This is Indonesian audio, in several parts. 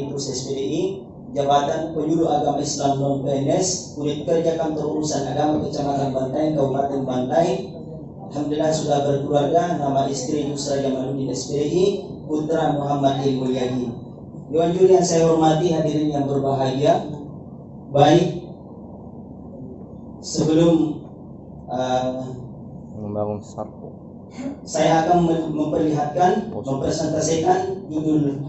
Pengurus SPDI, Jabatan Penyuluh Agama Islam non-PNS, Unit Kerja Kantor Urusan Agama Kecamatan Bantaeng, Kabupaten Bantaeng. Alhamdulillah sudah berkeluarga, nama istri Yusra Jamaluddin SPDI, putra Muhammad Ilmu Yagi. Dewan juri yang saya hormati, hadirin yang berbahagia. Baik, sebelum membangun sarpo, saya akan mempresentasikan judul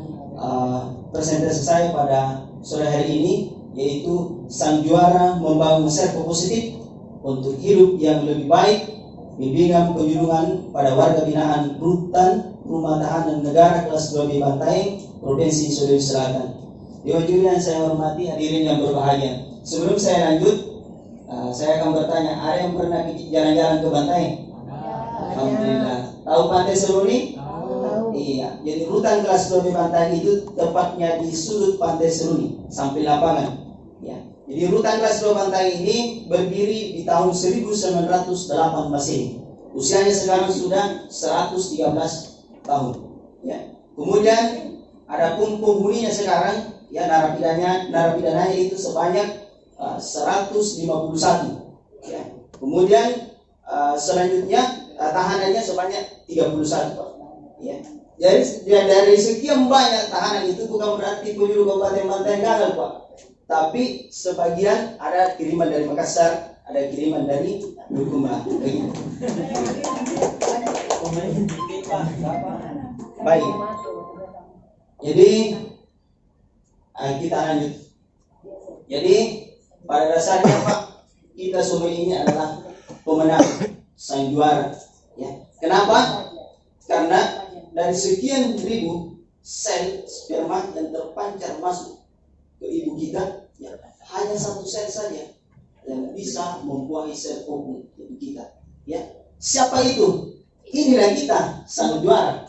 presentasi saya pada sore hari ini, yaitu Sang Juara Membangun Serpo Positif untuk Hidup yang Lebih Baik, Bimbingan Penjunjungan pada Warga Binaan Rutan Rumah Tahanan Negara kelas 2B Bantaeng, Provinsi Sulawesi Selatan. Dewan juri yang saya hormati, hadirin yang berbahagia. Sebelum saya lanjut, saya akan bertanya, ada yang pernah jalan-jalan ke Bantaeng? Alhamdulillah. Tahu Pantai Seruni? Iya. Jadi rutan kelas 2B Bantaeng itu tepatnya di sudut Pantai Seruni, samping lapangan. Ya. Jadi rutan kelas 2 Bantaeng ini berdiri di tahun 1908 Masehi. Usianya sekarang sudah 113 tahun. Ya. Kemudian ada pun penghuninya sekarang, ya, narapidananya itu sebanyak 151. Ya. Kemudian selanjutnya tahanannya sebanyak 31. Ya. Jadi dari sekian banyak tahanan itu bukan berarti penyuluh Kabupaten Bantaeng gagal, Pak. Tapi sebagian ada kiriman dari Makassar, ada kiriman dari Dukumah. Baik. Jadi kita lanjut. Jadi pada dasarnya, Pak, kita semua ini adalah pemenang, sang juara. Ya. Kenapa? Karena dari sekian ribu sel sperma yang terpancar masuk ke ibu kita, ya, hanya satu sel saja yang bisa membuahi sel ibu kita. Ya. Siapa itu? Inilah kita, sang juara.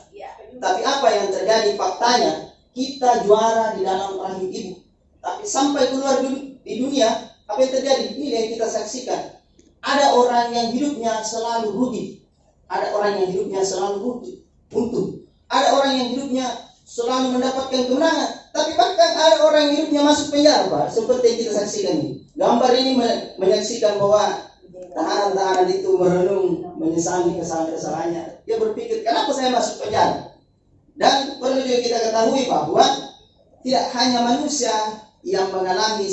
Tapi apa yang terjadi? Faktanya kita juara di dalam rahim ibu. Tapi sampai keluar di dunia, apa yang terjadi? Ini yang kita saksikan. Ada orang yang hidupnya selalu rugi. Ada orang yang hidupnya selalu untung. Ada orang yang hidupnya selalu mendapatkan kemenangan. Tapi bahkan ada orang yang hidupnya masuk penjara, Pak. Seperti yang kita saksikan ini. Gambar ini menyaksikan bahwa tahanan-tahanan itu merenung, menyesali kesalahan-kesalahannya. Dia berpikir, kenapa saya masuk penjara? Dan perlu juga kita ketahui bahwa tidak hanya manusia yang mengalami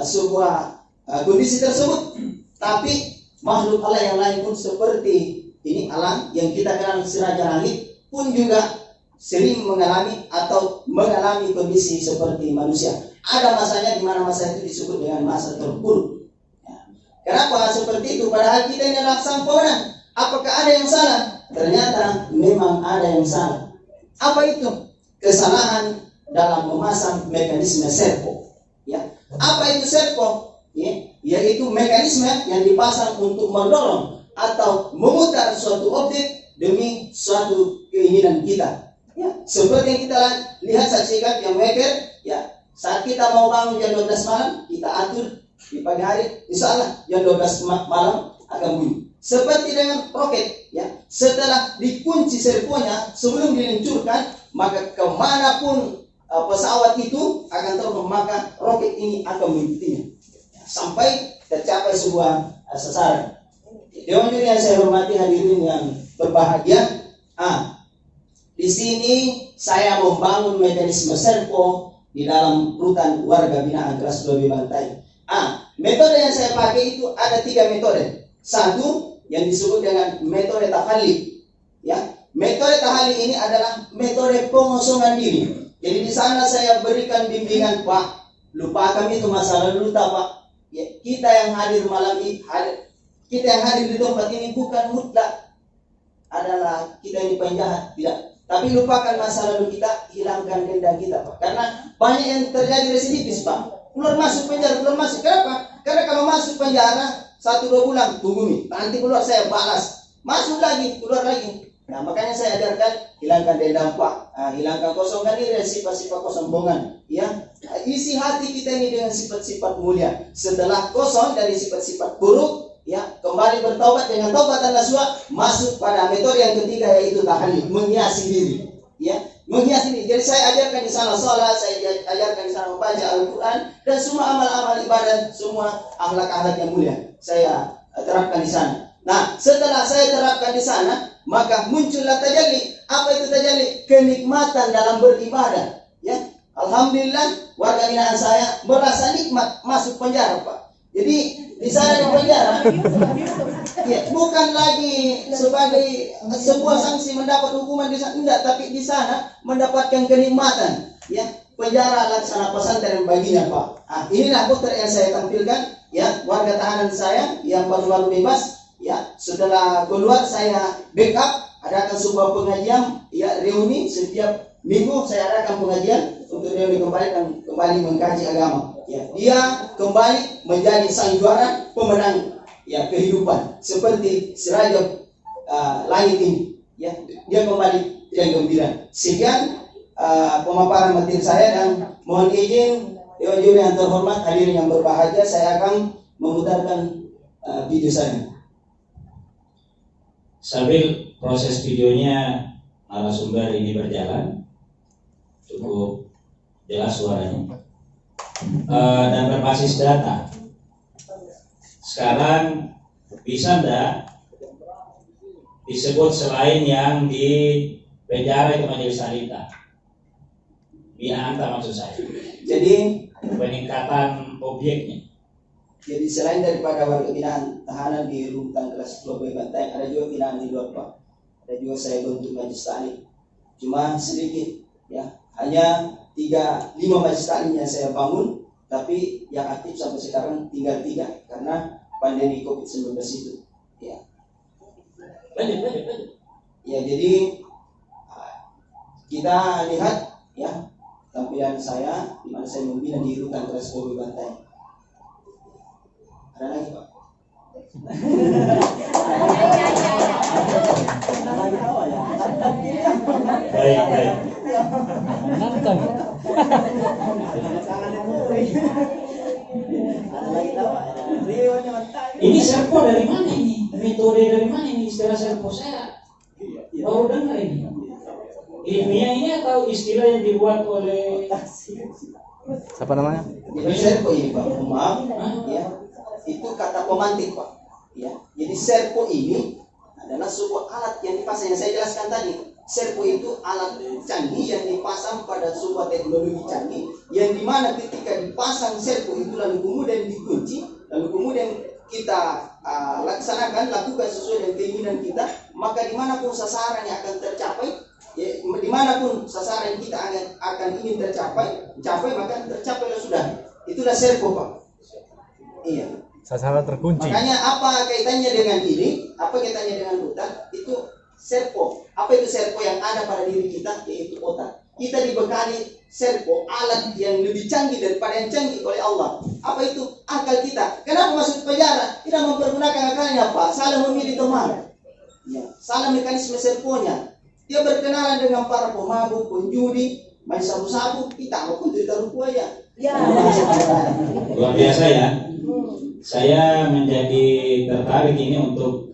sebuah kondisi tersebut, tapi makhluk Allah yang lain pun seperti ini, alam yang kita kenal si Raja Langit pun juga sering mengalami kondisi seperti manusia. Ada masanya di mana masa itu disebut dengan masa terpuruk. Ya. Kenapa seperti itu? Padahal kita ini adalah sang pemenang. Apakah ada yang salah? Ternyata memang ada yang salah. Apa itu? Kesalahan dalam memasang mekanisme servo. Ya. Apa itu servo? Ya. Yaitu mekanisme yang dipasang untuk mendorong atau memutar suatu objek demi suatu keinginan kita. Ya. Seperti yang kita lihat, saksikan yang maker, ya, saat kita mau bangun jam 12 malam, kita atur di pagi hari, insya Allah jam 12 malam akan bunyi. Seperti dengan roket, ya, setelah dikunci servonya sebelum diluncurkan, maka kemanapun pesawat itu akan terbang, maka roket ini akan mengikutinya sampai tercapai sebuah sasaran. Dewan juri yang saya hormati, hadirin yang berbahagia, di sini saya membangun mekanisme servo di dalam rutan warga binaan kelas 2B Bantaeng. Metode yang saya pakai itu ada 3 metode. Satu yang disebut dengan metode tahalli. Ya, metode tahalli ini adalah metode pengosongan diri. Jadi di sana saya berikan bimbingan, Pak, lupakan itu masa lalu, Pak. Ya, kita yang hadir malam ini, kita yang hadir di tempat ini bukan mutlak adalah kita ini penjahat, tidak. Tapi lupakan masa lalu kita, hilangkan dendam kita, Pak. Karena banyak yang terjadi residivis, Pak. Keluar masuk penjara, keluar masuk. Kenapa? Karena kalau masuk penjara 1-2 bulan, tunggu nih, nanti keluar saya balas. Masuk lagi, keluar lagi. Nah, makanya saya ajarkan hilangkan dendam, Pak. Hilangkan, kosongkan diri dari sifat-sifat kesombongan. Ya, isi hati kita ini dengan sifat-sifat mulia. Setelah kosong dari sifat-sifat buruk, ya, kembali bertaubat dengan taubatan nasuha, masuk pada metode yang ketiga, yaitu tahalli, menghiasi diri. Ya, menghias ini. Jadi saya ajarkan di sana salat, saya ajarkan di sana membaca Al-Quran, dan semua amal-amal ibadat, semua akhlak-akhlak yang mulia saya terapkan di sana. Nah, setelah saya terapkan di sana, maka muncullah tajalli. Apa itu tajalli? Kenikmatan dalam beribadah. Ya, alhamdulillah warga binaan saya merasa nikmat masuk penjara, Pak. Jadi di sana di penjara, ya, bukan lagi sebagai sebuah sanksi mendapat hukuman di sana, enggak, tapi di sana mendapatkan kenikmatan. Ya, penjara laksana pesantren baginya, Pak. Nah, inilah potret yang saya tampilkan. Ya, warga tahanan saya yang baru-baru bebas. Ya, setelah keluar saya backup, adakan sebuah pengajian, ya, reuni setiap minggu saya adakan pengajian untuk reuni kembali mengkaji agama. Ya, dia kembali menjadi sang juara pemenang, ya, kehidupan seperti Sirajul langit ini. Ya, dia kembali yang gembira. Sekian pemaparan materi saya, dan mohon izin Dewan Juri yang terhormat, hadirin yang berbahagia, saya akan memutarkan video saya. Sambil proses videonya narasumber ini berjalan, cukup jelas suaranya dan berbasis data. Sekarang bisa enggak disebut selain yang di penjara itu majelis salita, binaan maksud saya. Jadi peningkatan objeknya. Jadi selain daripada warga binaan tahanan di rutan kelas Pulau Bantai, ada juga binaan di luar, Pak. Ada juga saya bentuk majelis taklim. Cuma sedikit, ya, hanya 5 majelis taklim yang saya bangun, tapi yang aktif sampai sekarang tinggal 3 karena pandemi COVID-19 itu. Ya. Lanjut. Ya, jadi kita lihat, ya, tampilan saya di mana saya membina di rutan kelas Pulau Bantai. Ada lagi, Pak? Baik. Ini serpo dari mana ini? Metode dari mana ini? Istilah serpo saya baru dengar ini. Ilmiah ini atau istilah yang dibuat oleh siapa namanya? Jadi serpo ini, Pak, maaf, ya, itu kata pemantik, Pak. Ya, jadi serpo ini adalah sebuah alat yang dipasang, yang saya jelaskan tadi. Serpo itu alat canggih yang dipasang pada sebuah teknologi canggih, yang dimana ketika dipasang serpo itu lalu kemudian dikunci, lalu kemudian kita lakukan sesuai dengan keinginan kita, maka dimanapun sasaran yang akan tercapai, ya, dimanapun sasaran kita akan ingin tercapai, maka tercapailah sudah. Itulah serpo, Pak. Iya. Sasaran terkunci. Makanya apa kaitannya dengan ini? Apa kaitannya dengan hutan? Itu serpo. Apa itu serpo yang ada pada diri kita? Yaitu otak. Kita dibekali serpo, alat yang lebih canggih daripada yang canggih oleh Allah. Apa itu? Akal kita. Kenapa masuk penjara? Tidak mempergunakan akalnya, Pak. Salah memilih teman. Ya, salah mekanisme serponya. Dia berkenalan dengan para pemabuk, penjudi, main sabu-sabu. Kita apapun cerita ruku aja. Ya. Luar biasa, ya. Saya menjadi tertarik ini untuk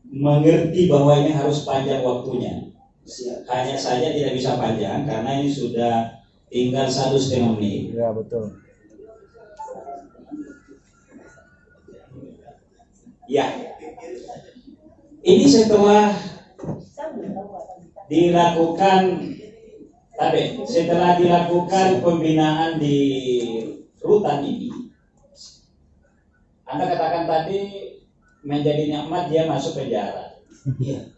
mengerti bahwa ini harus panjang waktunya. Hanya saja tidak bisa panjang karena ini sudah tinggal 1,5 menit. Ya, betul. Ya. Ini setelah dilakukan pembinaan di rutan ini, Anda katakan tadi menjadi nikmat dia masuk penjara. Iya.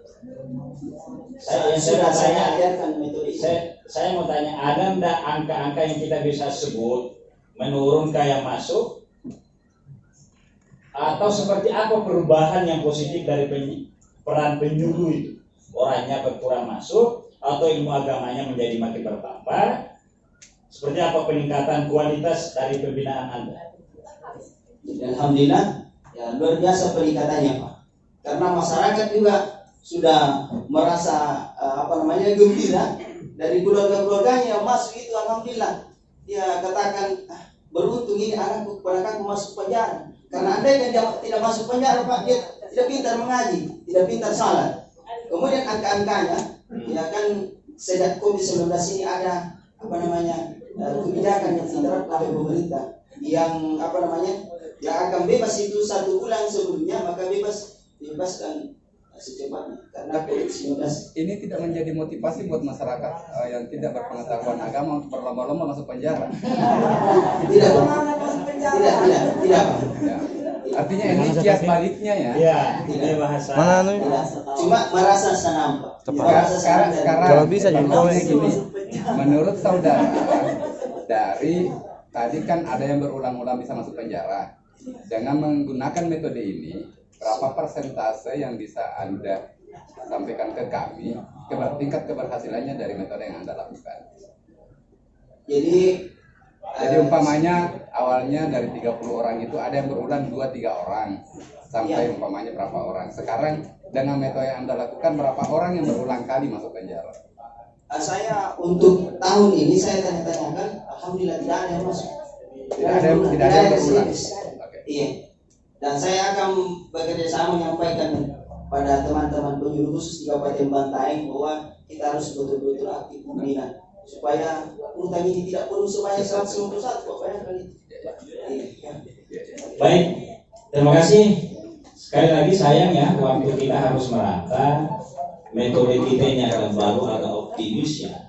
Saya mau tanya, ada enggak angka-angka yang kita bisa sebut menurunkan yang masuk, atau seperti apa perubahan yang positif dari peran penyuluh itu? Orangnya berkurang masuk atau ilmu agamanya menjadi makin bertambah? Seperti apa peningkatan kualitas dari pembinaan Anda? Alhamdulillah, ya, luar biasa peningkatannya, Pak. Karena masyarakat juga sudah merasa gembira dari keluarga-keluarganya yang masuk itu. Alhamdulillah, dia katakan, beruntung ini anakku, keponakanku masuk penjara. Karena andai kan dia tidak masuk penjara, Pak, dia tidak pintar mengaji, tidak pintar salat. Kemudian angka-angkanya, ya kan, sejak COVID-19 ini ada apa namanya kebijakan yang diterapkan oleh pemerintah yang apa namanya yang akan bebas itu 1 bulan sebelumnya, maka bebaskan secepatnya karena COVID-19. Ini tidak menjadi motivasi buat masyarakat yang tidak berpengetahuan agama untuk berlomba-lomba masuk penjara. Tidak, tidak. Ya. Artinya ini kias baliknya ya. Iya, ini bahasa. Mana anu? Tidak. Cuma merasa senang. Sekarang Kalau bisa jadi contohnya gini. Menurut saudara, dari tadi kan ada yang berulang-ulang bisa masuk penjara. Dengan menggunakan metode ini, berapa persentase yang bisa Anda sampaikan ke kami tingkat keberhasilannya dari metode yang Anda lakukan? Jadi umpamanya awalnya dari 30 orang itu ada yang berulang 2-3 orang sampai umpamanya berapa orang. Sekarang dengan metode yang Anda lakukan berapa orang yang berulang kali masuk penjara? Saya untuk tahun ini saya tanya-tanyakan, alhamdulillah tidak ada yang masuk. Tidak ada yang berulang. Oke. Iya. Dan saya akan bekerja sama menyampaikan pada teman-teman penyuluh khusus di Kabupaten Bantaeng bahwa kita harus betul-betul aktif membina supaya utang ini tidak perlu sebanyak 151 pokoknya kali. Iya. Baik, terima kasih. Sekali lagi sayang ya, waktu kita harus merata. Metode kita ini akan baru agak optimis ya.